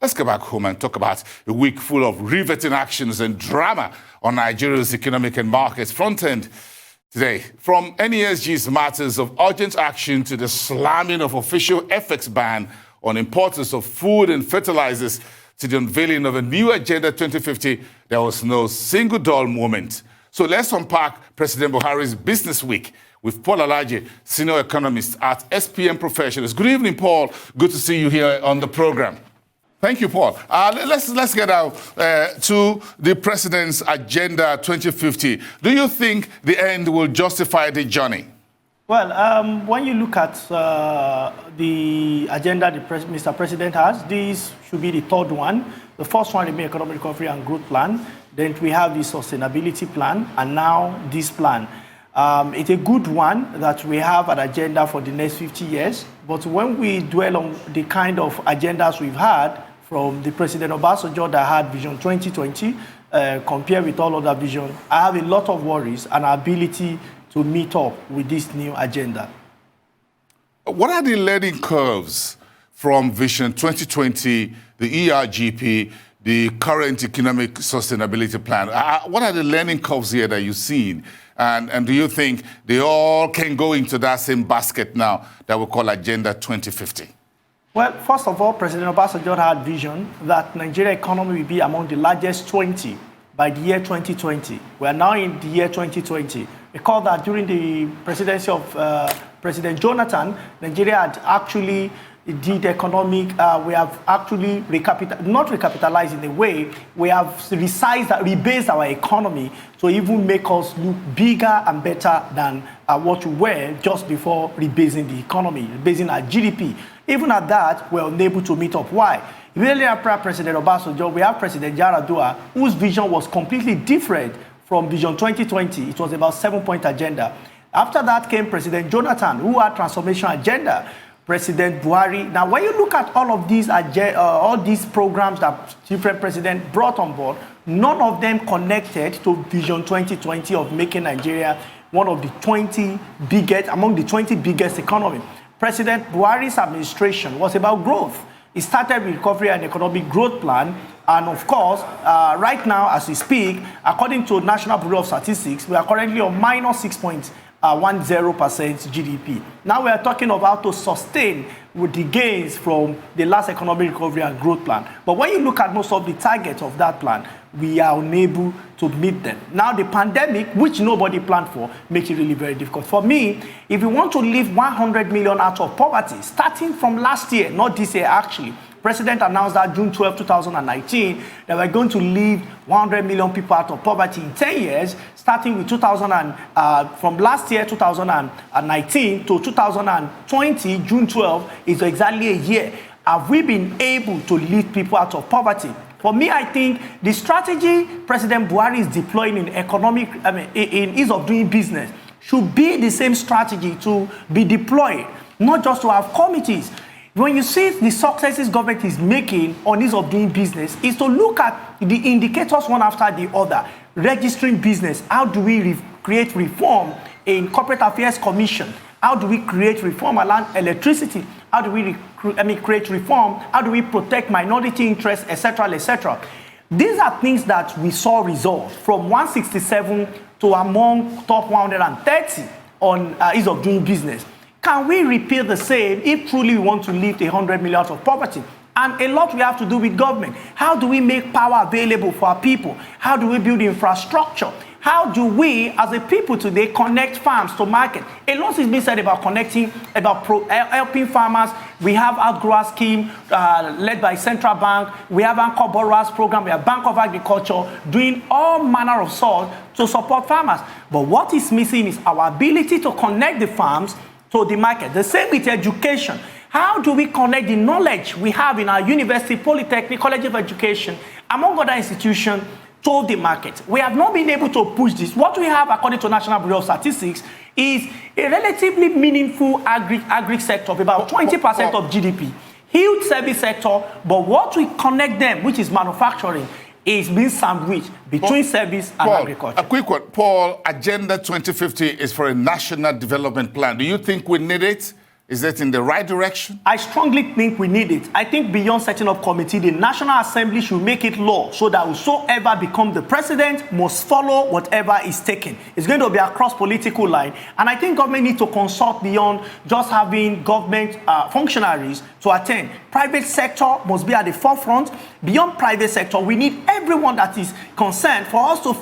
Let's go back home and talk about a week full of riveting actions and drama on Nigeria's economic and markets front end today. From NESG's matters of urgent action to the slamming of official FX ban on importers of food and fertilizers to the unveiling of a new Agenda 2050, there was no single dull moment. So let's unpack President Buhari's Business Week with Paul ALAJE, Senior Economist at SPM Professionals. Good evening, Paul. Good to see you here on the program. Thank you, Paul. Let's get out to the President's Agenda 2050. Do you think the end will justify the journey? Well, when you look at the agenda Mr. President has, this should be the third one. The first one, the Economic Recovery and Growth Plan. Then we have the Sustainability Plan, and now this plan. It's a good one that we have an agenda for the next 50 years. But when we dwell on the kind of agendas we've had from the President Obasanjo that had Vision 2020, compared with all other vision, I have a lot of worries and our ability to meet up with this new agenda. What are the learning curves from Vision 2020, the ERGP, the current Economic Sustainability Plan? What are the learning curves here that you've seen? And do you think they all can go into that same basket now that we call Agenda 2050? Well, first of all, President Obasanjo had vision that Nigeria economy will be among the largest 20 by the year 2020. We are now in the year 2020. Recall that during the presidency of President Jonathan, Nigeria had actually did economic, we have actually not recapitalized in a way, we have rebased our economy to even make us look bigger and better than what we were just before rebasing the economy, rebasing our GDP. Even at that, we're unable to meet up. Why? Immediately after President Obasanjo, we have President Yaradua, whose vision was completely different from Vision 2020. It was about 7-point agenda. After that came President Jonathan, who had transformation agenda. President Buhari. Now, when you look at all of these programs that different presidents brought on board, none of them connected to Vision 2020 of making Nigeria one of the 20 biggest, among the 20 biggest economies. President Buhari's administration was about growth. It started with Recovery and Economic Growth Plan. And of course, right now, as we speak, according to National Bureau of Statistics, we are currently on minus 6.10% GDP. Now we are talking about how to sustain with the gains from the last Economic Recovery and Growth Plan. But when you look at most of the targets of that plan, we are unable to meet them. Now the pandemic, which nobody planned for, makes it really very difficult. For me, if you want to lift 100 million out of poverty, starting from last year, not this year actually, President announced that June 12, 2019, that we're going to lift 100 million people out of poverty in 10 years, starting with from last year, 2019, to 2020, June 12, is exactly a year. Have we been able to lift people out of poverty? For me, I think the strategy President Buhari is deploying in ease of doing business should be the same strategy to be deployed, not just to have committees. When you see the successes government is making on ease of doing business, is to look at the indicators one after the other. Registering business, how do we create reform in Corporate Affairs Commission? How do we create reform around electricity? How do we create reform? How do we protect minority interests, etc., etc.? These are things that we saw results from 167 to among top 130 on ease of doing business. Can we repeat the same if truly we want to lift 100 million out of poverty? And a lot we have to do with government. How do we make power available for our people? How do we build infrastructure? How do we, as a people today, connect farms to market? A lot is being said about connecting, about helping farmers. We have our grower scheme led by Central Bank. We have Anchor Borrowers Program. We have Bank of Agriculture doing all manner of sort to support farmers. But what is missing is our ability to connect the farms to the market. The same with education. How do we connect the knowledge we have in our university, polytechnic, college of education, among other institutions, to the market? We have not been able to push this. What we have, according to National Bureau of Statistics, is a relatively meaningful agri sector of about 20% of GDP. Huge service sector, but what we connect them, which is manufacturing, is being sandwiched between service and agriculture. A quick one. Paul, Agenda 2050 is for a national development plan. Do you think we need it? Is it in the right direction? I strongly think we need it. I think beyond setting up committee, the National Assembly should make it law so that whosoever become the president must follow whatever is taken. It's going to be across political line. And I think government needs to consult beyond just having government functionaries to attend. Private sector must be at the forefront. Beyond private sector, we need everyone that is concerned for us to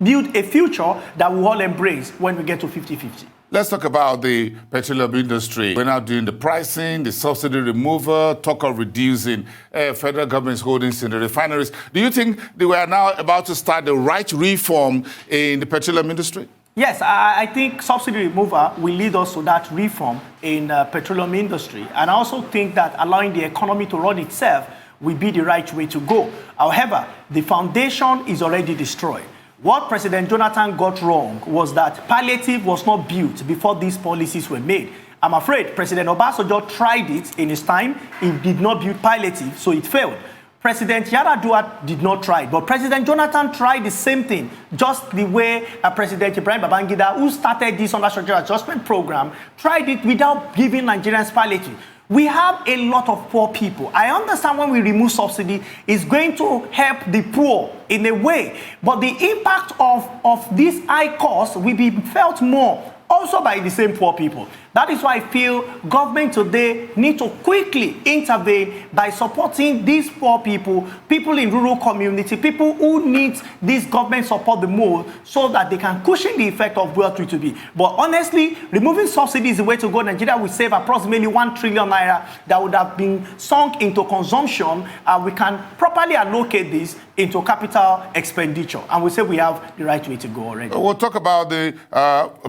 build a future that we all embrace when we get to 50-50. Let's talk about the petroleum industry. We're now doing the pricing, the subsidy removal, talk of reducing federal government's holdings in the refineries. Do you think they were now about to start the right reform in the petroleum industry? Yes, I think subsidy removal will lead us to that reform in the petroleum industry. And I also think that allowing the economy to run itself will be the right way to go. However, the foundation is already destroyed. What President Jonathan got wrong was that palliative was not built before these policies were made. I'm afraid President Obasanjo tried it in his time. He did not build palliative, so it failed. President Yar'Adua did not try it, but President Jonathan tried the same thing, just the way President Ibrahim Babangida, who started this under-structural adjustment program, tried it without giving Nigerians palliative. We have a lot of poor people. I understand when we remove subsidy, it's going to help the poor in a way, but the impact of this high cost will be felt more also by the same poor people. That is why I feel government today need to quickly intervene by supporting these poor people, people in rural community, people who need this government support the most so that they can cushion the effect of World 3 But honestly, removing subsidies is the way to go. Nigeria will save approximately 1 trillion naira that would have been sunk into consumption. We can properly allocate this into capital expenditure. And we say we have the right way to go already. We'll talk about the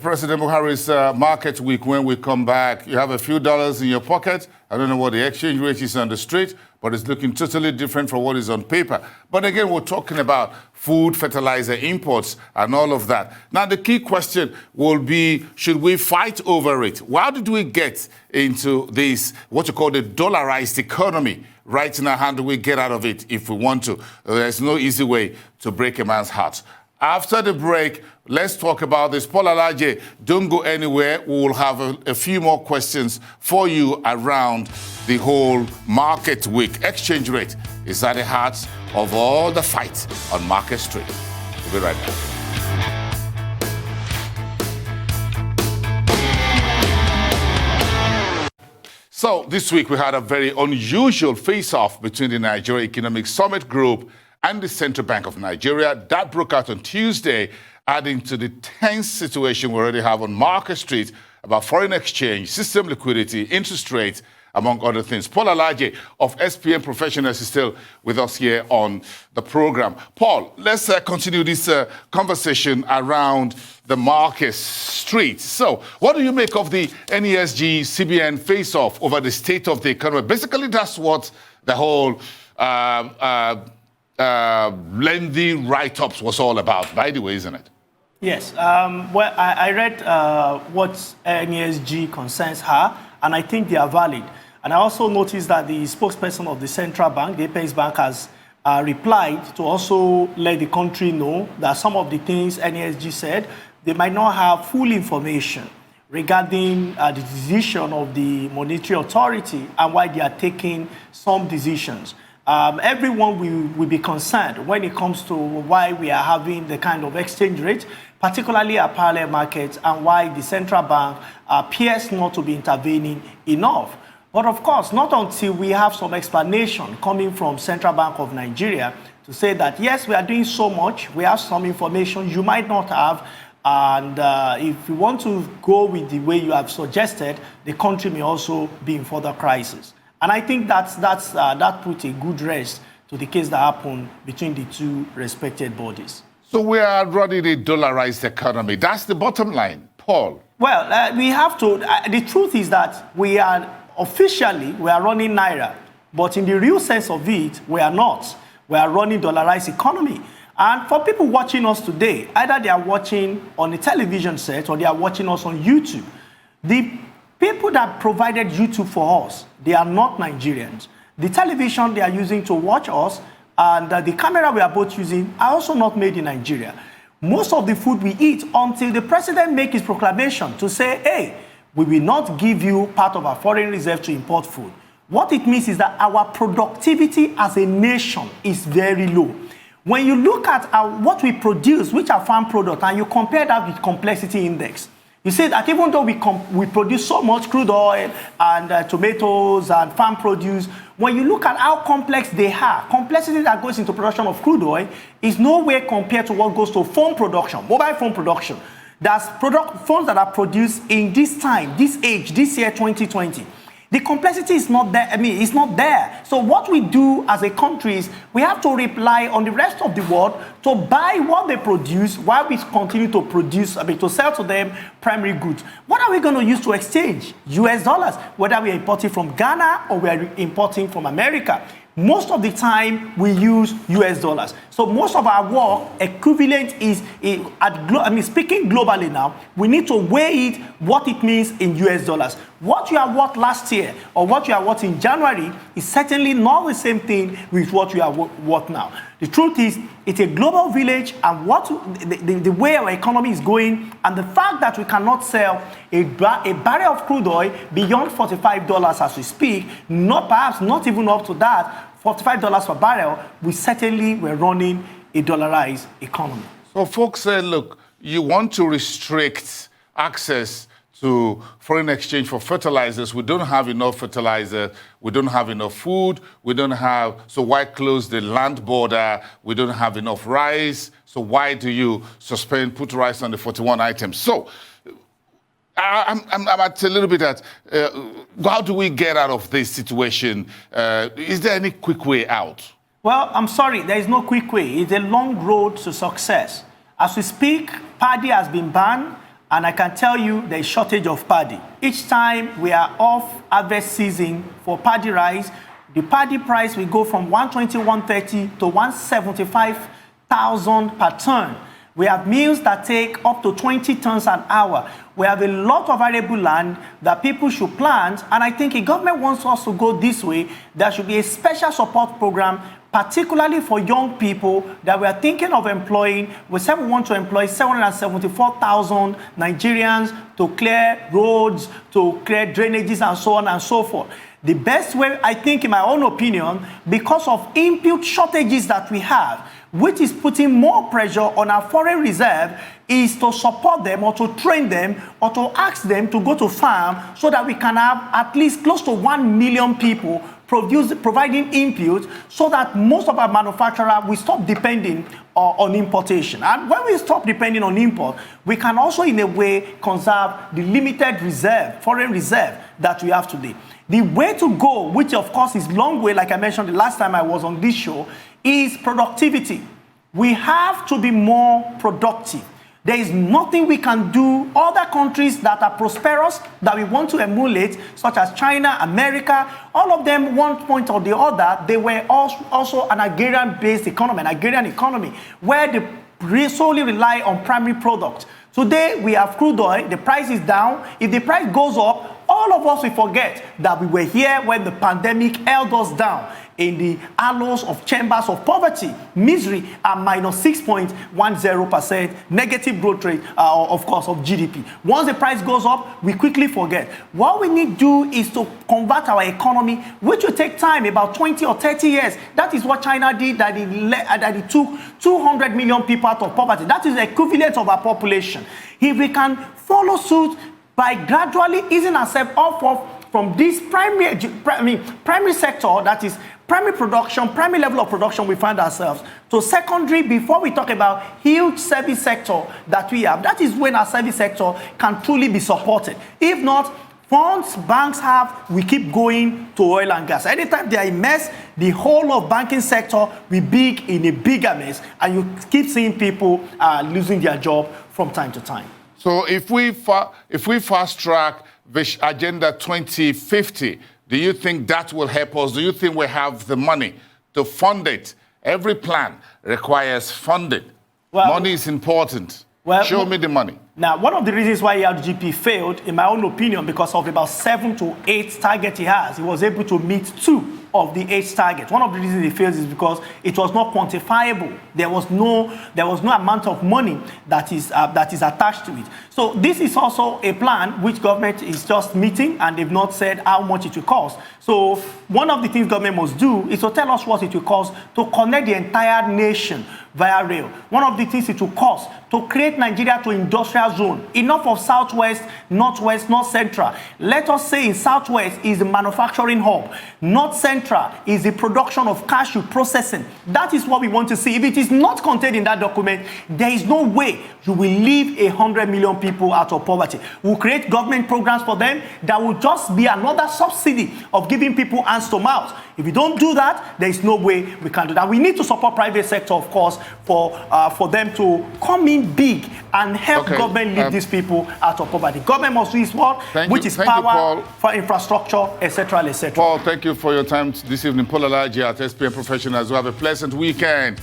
President Buhari's market week when we come back. You have a few dollars in your pocket. I don't know what the exchange rate is on the street, but it's looking totally different from what is on paper. But again, we're talking about food, fertilizer imports, and all of that. Now, the key question will be, should we fight over it? How did we get into this, what you call the dollarized economy? Right now, how do we get out of it if we want to? There's no easy way to break a man's heart. After the break, let's talk about this. Paul ALAJE, don't go anywhere. We will have a few more questions for you around the whole market week. Exchange rate is at the heart of all the fight on Market Street. We'll be right back. So this week we had a very unusual face-off between the Nigeria Economic Summit Group and the Central Bank of Nigeria. That broke out on Tuesday, adding to the tense situation we already have on Market Street about foreign exchange, system liquidity, interest rates, among other things. Paul ALAJE of SPM Professionals is still with us here on the program. Paul, let's continue this conversation around the Market Street. So what do you make of the NESG CBN face-off over the state of the economy? Basically, that's what the whole lengthy write-ups was all about, by the way, isn't it? Yes. Well, I read what NESG concerns her, and I think they are valid. And I also noticed that the spokesperson of the central bank, the Apex Bank, has replied to also let the country know that some of the things NESG said, they might not have full information regarding the decision of the monetary authority and why they are taking some decisions. Everyone will be concerned when it comes to why we are having the kind of exchange rate, particularly at parallel markets, and why the central bank appears not to be intervening enough. But of course, not until we have some explanation coming from Central Bank of Nigeria to say that, yes, we are doing so much, we have some information you might not have, and if you want to go with the way you have suggested, the country may also be in further crisis. And I think that put a good rest to the case that happened between the two respected bodies. So we are running a dollarized economy. That's the bottom line, Paul. Well, we have to. The truth is that we are running Naira, but in the real sense of it, we are not. We are running dollarized economy. And for people watching us today, either they are watching on a television set or they are watching us on YouTube, the people that provided YouTube for us, they are not Nigerians. The television they are using to watch us and the camera we are both using are also not made in Nigeria. Most of the food we eat, until the president makes his proclamation to say, hey, we will not give you part of our foreign reserve to import food. What it means is that our productivity as a nation is very low. When you look at what we produce, which are farm products, and you compare that with complexity index, you see that even though we produce so much crude oil and tomatoes and farm produce, when you look at how complex they are, complexity that goes into production of crude oil is nowhere compared to what goes to phone production, mobile phone production. That's phones that are produced in this time, this age, this year, 2020. The complexity is not there. It's not there. So what we do as a country is we have to rely on the rest of the world to buy what they produce while we continue to produce, to sell to them primary goods. What are we going to use to exchange? US dollars, whether we are importing from Ghana or we are importing from America. Most of the time, we use US dollars. So most of our work equivalent is, speaking globally now, we need to weigh it, what it means in US dollars. What you are worth last year or what you are worth in January is certainly not the same thing with what you are worth now. The truth is, it's a global village, and the way our economy is going, and the fact that we cannot sell a barrel of crude oil beyond $45 as we speak, perhaps not even up to that, $45 per barrel, we're running a dollarized economy. So folks say, look, you want to restrict access to foreign exchange for fertilizers. We don't have enough fertilizer. We don't have enough food. So why close the land border? We don't have enough rice. So why do you put rice on the 41 items? So I'm at a little bit at, how do we get out of this situation? Is there any quick way out? Well, I'm sorry, there is no quick way. It's a long road to success. As we speak, paddy has been banned. And I can tell you there's shortage of paddy. Each time we are off harvest season for paddy rice, the paddy price will go from 120, 130 to 175,000 per ton. We have mills that take up to 20 tons an hour. We have a lot of arable land that people should plant. And I think if government wants us to go this way, there should be a special support program, particularly for young people that we are thinking of employing. We said we want to employ 774,000 Nigerians to clear roads, to clear drainages, and so on and so forth. The best way, I think, in my own opinion, because of input shortages that we have, which is putting more pressure on our foreign reserve, is to support them or to train them or to ask them to go to farm so that we can have at least close to 1 million people providing inputs so that most of our manufacturers will stop depending on importation. And when we stop depending on import, we can also, in a way, conserve the limited reserve, foreign reserve that we have today. The way to go, which of course is long way, like I mentioned the last time I was on this show, is productivity. We have to be more productive. There is nothing we can do. Other countries that are prosperous, that we want to emulate, such as China, America, all of them, one point or the other, they were also an agrarian-based economy, an agrarian economy, where they solely rely on primary products. Today, we have crude oil, the price is down. If the price goes up, all of us will forget that we were here when the pandemic held us down in the aloes of chambers of poverty, misery, and minus 6.10% negative growth rate, of course, of GDP. Once the price goes up, we quickly forget. What we need to do is to convert our economy, which will take time, about 20 or 30 years. That is what China did, that it took 200 million people out of poverty. That is the equivalent of our population. If we can follow suit by gradually easing ourselves off from this primary sector, that is primary production, primary level of production we find ourselves, to secondary, before we talk about huge service sector that we have. That is when our service sector can truly be supported. If not, funds banks have, we keep going to oil and gas. Anytime they are in mess, the whole of banking sector will be in a bigger mess, and you keep seeing people losing their job from time to time. So if we fast track the Agenda 2050, do you think that will help us? Do you think we have the money to fund it? Every plan requires funding. Well, money is important. Well, show me the money. Now, one of the reasons why ERGP failed, in my own opinion, because of about 7 to 8 targets he has, he was able to meet 2. of the age target. One of the reasons it fails is because it was not quantifiable. There was no amount of money that is attached to it. So this is also a plan which government is just meeting, and they've not said how much it will cost. So one of the things government must do is to tell us what it will cost to connect the entire nation via rail. One of the things it will cost to create Nigeria to industrial zone. Enough of Southwest, Northwest, North Central. Let us say in Southwest is the manufacturing hub. North Central is the production of cashew processing. That is what we want to see. If it is not contained in that document, there is no way you will leave 100 million people out of poverty. We'll create government programs for them that will just be another subsidy of giving people hands to mouth. If we don't do that, there is no way we can do that. We need to support private sector, of course, for them to come in big and help government lift these people out of poverty. Government must do its work, which is power for infrastructure, etc., etc. Paul, thank you for your time this evening. Paul ALAJE at SPM Professionals. Have a pleasant weekend.